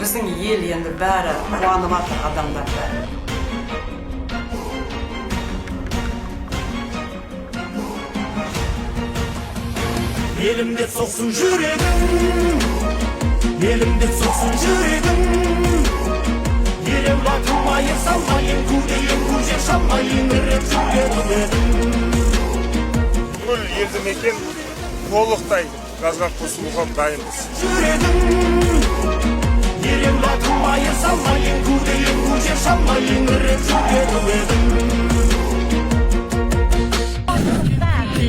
Біздің ел енді бәрі қуанып жатыр, адамдар бәрі. Elimde soksun yüreğim, elimde soksun yüreğim. Yerim bakmayın, salmayın, kudeyim, kucak salmayın, yüreğim. Бүкіл елді мекен толықтай газға қосылуға дайынбыз. Yerim bakmayın, salmayın, kudeyim, kucak salmayın, yüreğim.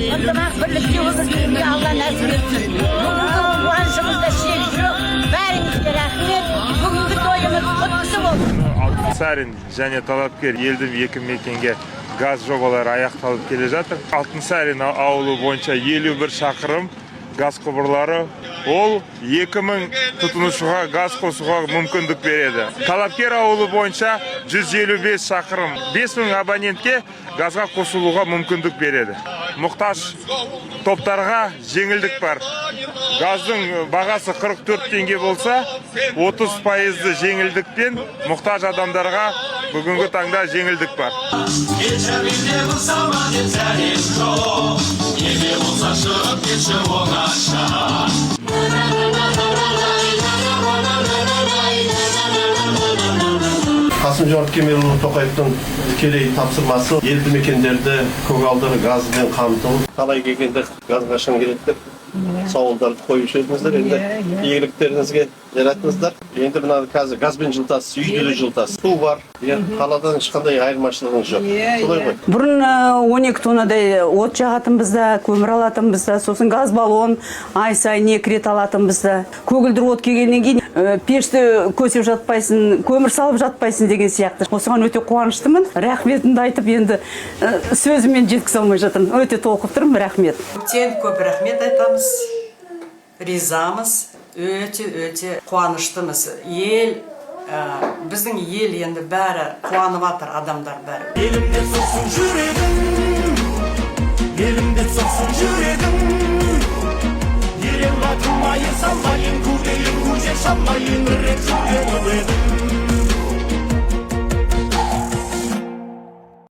Ынтымақ бірлікте өмір Алла нәсіп етсін. Бүгінгі қуанышымызда шек жоқ. Бәріңізге рахмет. Бүгінгі тойымыз құтты болсын. Алтынсарин және Талапкер елді мекенге газ жобалары аяқталып келе жатыр. Алтынсарин ауылы бойынша 51 шақырым газ құбырлары. Ол 2000 тұтынушыға газ қосуға мүмкіндік береді. Талапкер ауылы бойынша 155 шақырым 5000 абонентке газға қосылуға мүмкіндік береді. Мұқтаж топтарға жеңілдік бар. Газдың бағасы 44 теңге болса, 30% жеңілдікпен мұқтаж адамдарға бүгінгі таңда жеңілдік бар. Қасым-Жомарт Кемелұлы Тоқаевтың тікелей тапсырмасы елді мекендерді көгалдары газбен қамту. Қалай келгенде газ қашан келеді деп сауалдарды қойушы едіңіздер. Енді игіліктеріңізге жараттыңыздар. Енді мына қазір газбен жылытасыз, үйде де жылытасыз. Су бар. Қаладан ешқандай айырмашылығыңыз жоқ. Солай ғой. Бұрын 12 тоннадай от жағатынбызда, көмір алатынбызда, сосын газ баллон ай сайын 2 рет алатынбызда. Көгілдір от келгеннен кейін пешті көсеп жатпайсың, көмір салып жатпайсың деген сияқты. Осыған өте қуаныштымын. Рахметімді айтып, енді сөзіммен жеткізе алмай жатырмын. Өте толқып тұрмын, рахмет. Көп рахмет айтамыз. Ризамыз, өте қуаныштымыз. Біздің ел енді бәрі қуанып жатыр, адамдар бәрі. Elimde soksun yüreğim, elimde soksun yüreğim. Yerim bakmayın, salmayın, kudeyim, kucak salmayın, yüreğim.